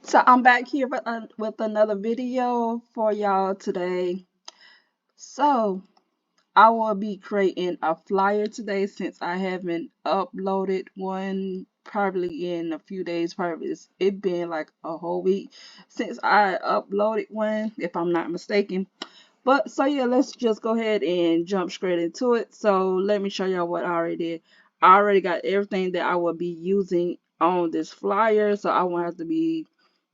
So I'm back here with another video for y'all today. So I will be creating a flyer today since I haven't uploaded one probably in a few days. Probably it been like a whole week since I uploaded one, if I'm not mistaken. But so yeah, let's just go ahead and jump straight into it. So let me show y'all what I already did. I already got everything that I will be using on this flyer, so I won't have to be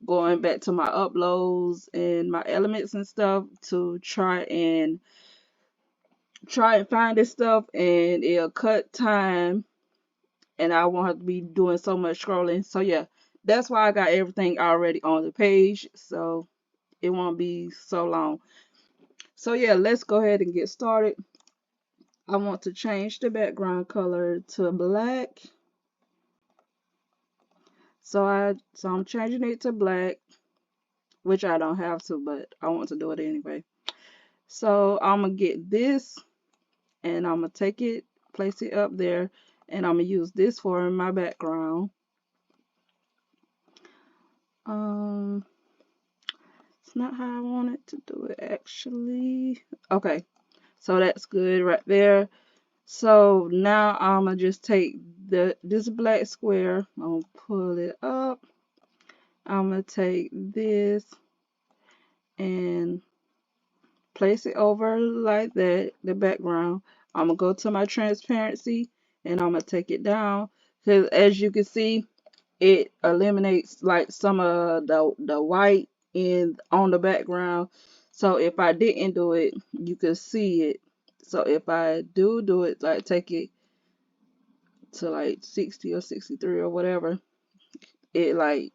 going back to my uploads and my elements and stuff to try and find this stuff, and it'll cut time and I won't have to be doing so much scrolling. So yeah, that's why I got everything already on the page, so it won't be so long. So yeah, let's go ahead and get started. I want to change the background color to black. So I'm changing it to black, which I don't have to, but I want to do it anyway. So I'm gonna get this and I'm gonna take it, place it up there, and I'm gonna use this for my background. It's not how I wanted to do it actually. Okay, so that's good right there. So now I'm gonna just take this black square, I'm gonna pull it up. I'm gonna take this and place it over like that, the background. I'm gonna go to my transparency and I'm gonna take it down, because as you can see, it eliminates like some of the white in on the background. So if I didn't do it, you could see it. So if I do it, like take it to like 60 or 63 or whatever, it like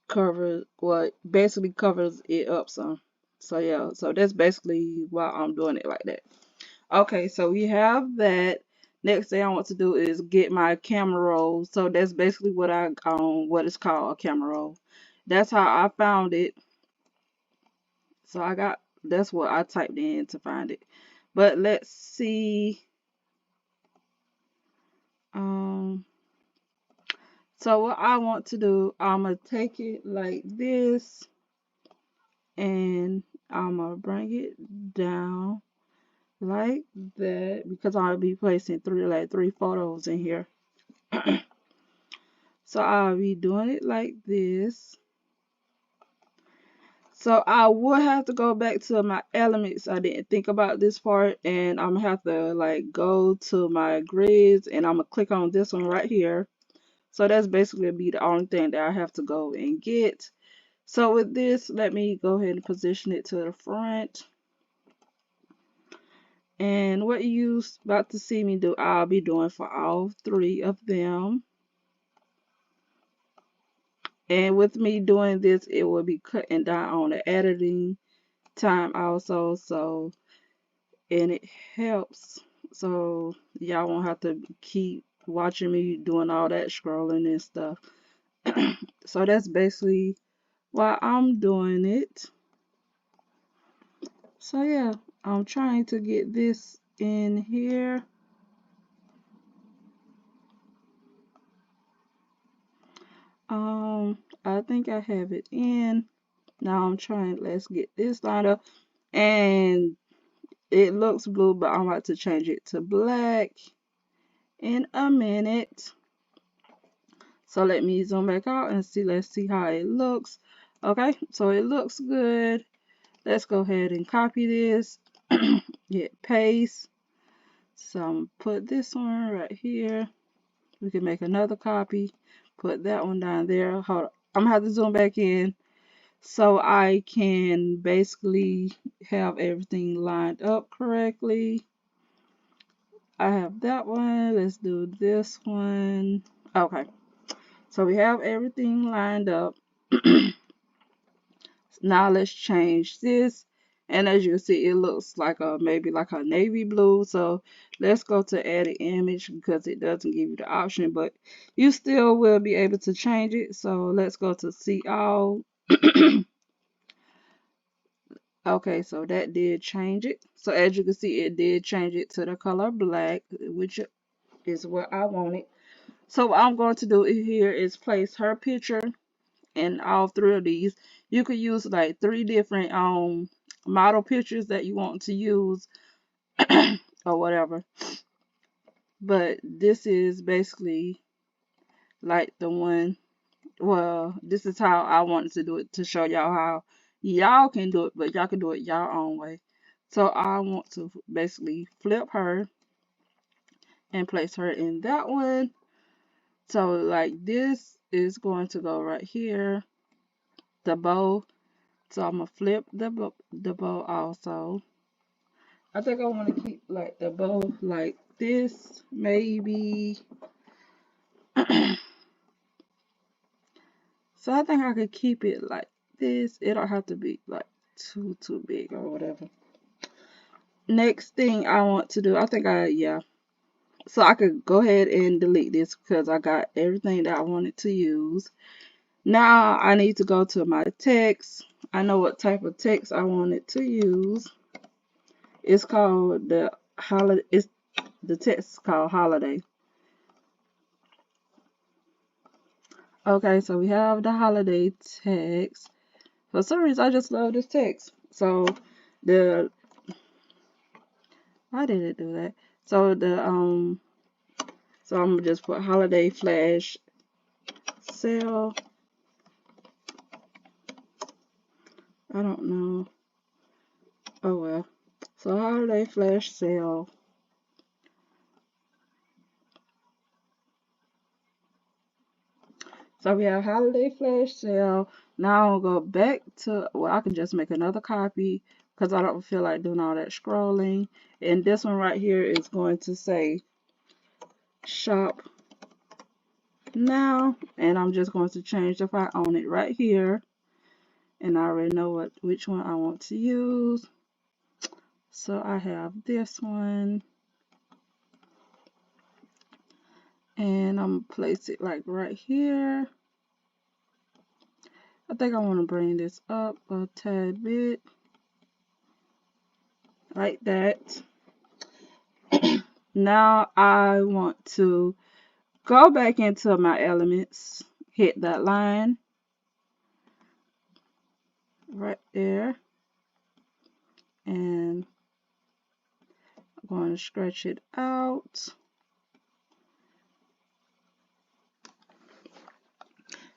covers what basically covers it up some. So yeah, so that's basically why I'm doing it like that. Okay, so we have that. Next thing I want to do is get my camera roll. So that's basically what it's called, a camera roll. That's how I found it. So that's what I typed in to find it. But let's see. Um so what I want to do, I'm gonna take it like this and I'm gonna bring it down like that, because I'll be placing three photos in here. So I'll be doing it like this. So I will have to go back to my elements. I didn't think about this part, and I'm gonna have to like go to my grids and I'm gonna click on this one right here. So that's basically be the only thing that I have to go and get. So with this, let me go ahead and position it to the front. And what you about to see me do, I'll be doing for all three of them. And with me doing this, it will be cutting down on the editing time also. So, and it helps. So y'all won't have to keep watching me doing all that scrolling and stuff. So that's basically why I'm doing it. So yeah, I'm trying to get this in here. I think I have it in. Now I'm trying, let's get this lined up. And it looks blue, but I'm about to change it to black in a minute. So let me zoom back out and see, let's see how it looks. Okay, so it looks good. Let's go ahead and copy this. Hit paste. So I'm gonna put this one right here. We can make another copy. Put that one down there. Hold on. I'm gonna have to zoom back in so I can basically have everything lined up correctly. I have that one. Let's do this one. Okay, so we have everything lined up. Now let's change this, and as you can see, it looks like maybe like a navy blue. So let's go to edit image, because it doesn't give you the option, but you still will be able to change it. So let's go to see all. Okay, so that did change it. So as you can see, it did change it to the color black, which is what I wanted. So what I'm going to do here is place her picture in all three of these. You could use like 3 different model pictures that you want to use or whatever. But this is basically like the one, well, this is how I wanted to do it, to show y'all how y'all can do it, but y'all can do it y'all own way. So I want to basically flip her and place her in that one. So like this is going to go right here, the bow. So I'm gonna flip the bow also. I think I want to keep like the bow like this, maybe. So I think I could keep it like this. It don't have to be like too big or whatever. Next thing I want to do, I think yeah. So I could go ahead and delete this because I got everything that I wanted to use. Now I need to go to my text. I know what type of text I wanted to use. It's called the holiday. The text is called holiday. Okay, so we have the holiday text. For some reason, I just love this text. So the why did it do that? So so I'm gonna just put holiday flash sale. I don't know. Oh well. So holiday flash sale. So we have holiday flash sale. Now I'll go back to, well, I can just make another copy because I don't feel like doing all that scrolling. And this one right here is going to say shop now. And I'm just going to change the font on it right here. And I already know which one I want to use. So I have this one. And I'm going to place it like right here. I think I want to bring this up a tad bit. Like that. Now I want to go back into my elements, hit that line right there, and I'm going to stretch it out.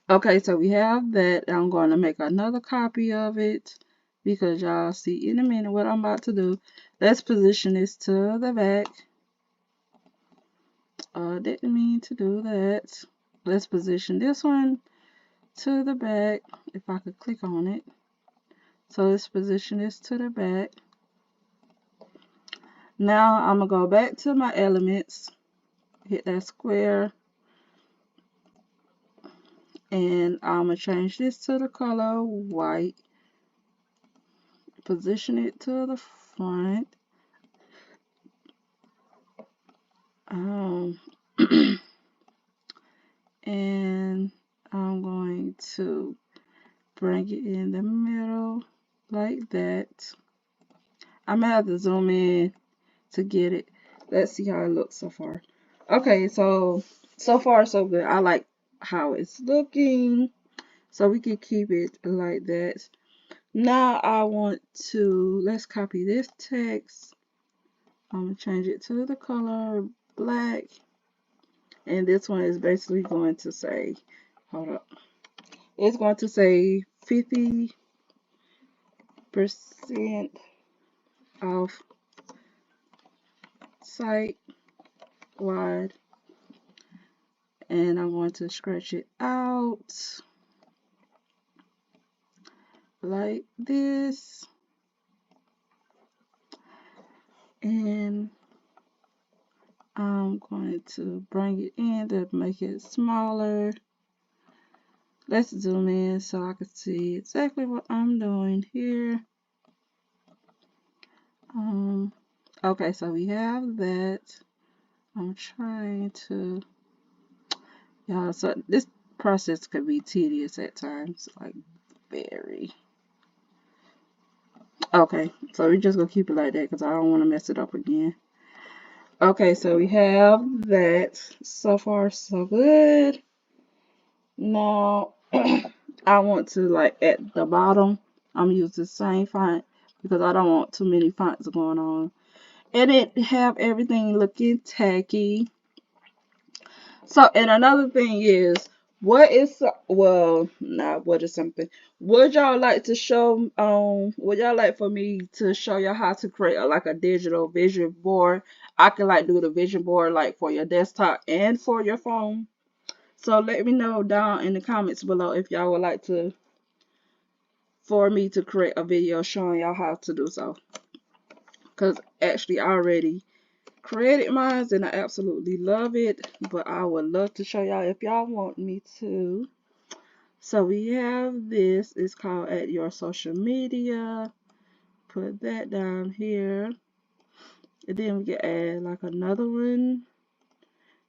Okay, so we have that. I'm going to make another copy of it because y'all see in a minute what I'm about to do. Let's position this to the back. Didn't mean to do that. Let's position this one to the back. If I could click on it. So let's position this to the back. Now I'm going to go back to my elements, hit that square, and I'm going to change this to the color white, position it to the front. And I'm going to bring it in the middle like that. I may have to zoom in to get it. Let's see how it looks so far. Okay, so far so good. I like how it's looking. So we can keep it like that. Now I want to, let's copy this text. I'm going to change it to the color black. And this one is basically going to say, hold up. It's going to say 50% off site wide. And I'm going to stretch it out like this. And I'm going to bring it in to make it smaller. Let's zoom in so I can see exactly what I'm doing here. Okay, so we have that. I'm trying to, y'all, so this process could be tedious at times, like very. Okay, so we're just gonna keep it like that because I don't want to mess it up again. Okay, so we have that. So far, so good. Now, I want to, like, at the bottom, I'm using the same font because I don't want too many fonts going on. And it have everything looking tacky. So, and another thing is, what is something? Would y'all like to show, would y'all like for me to show y'all how to create like a digital vision board? I can like do the vision board like for your desktop and for your phone. So let me know down in the comments below if y'all would like to, for me to create a video showing y'all how to do so. Because actually I already created mine and I absolutely love it, but I would love to show y'all if y'all want me to. So we have this, it's called At Your Social Media. Put that down here. And then we can add like another one,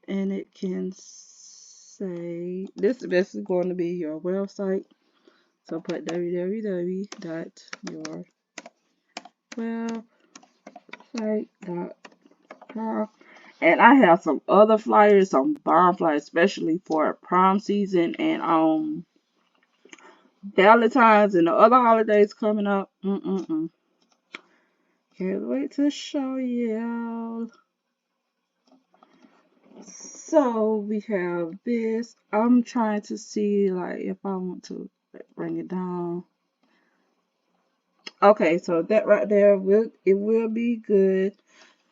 and it can say, this is basically going to be your website. So put www.yourwebsite.com. And I have some other flyers, some bomb flyers, especially for prom season and Valentine's and the other holidays coming up. Can't wait to show y'all. So we have this. I'm trying to see like if I want to bring it down. Okay, so that right there will be good.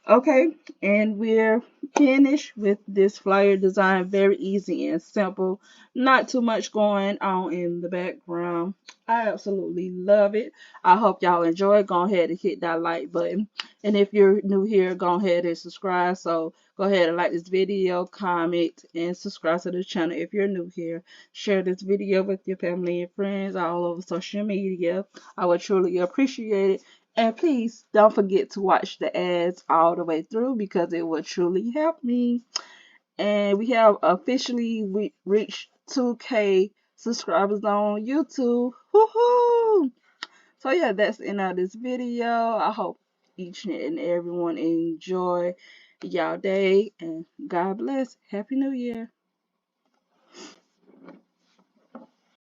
Okay, and we're finished with this flyer design. Very easy and simple. Not too much going on in the background. I absolutely love it. I hope y'all enjoy. Go ahead and hit that like button. And if you're new here, go ahead and subscribe. So go ahead and like this video, comment, and subscribe to the channel if you're new here. Share this video with your family and friends all over social media. I would truly appreciate it. And please don't forget to watch the ads all the way through because it will truly help me. And we have officially reached 2K subscribers on YouTube. Woohoo! So yeah, that's the end of this video. I hope each and everyone enjoy y'all day, and God bless. Happy New Year.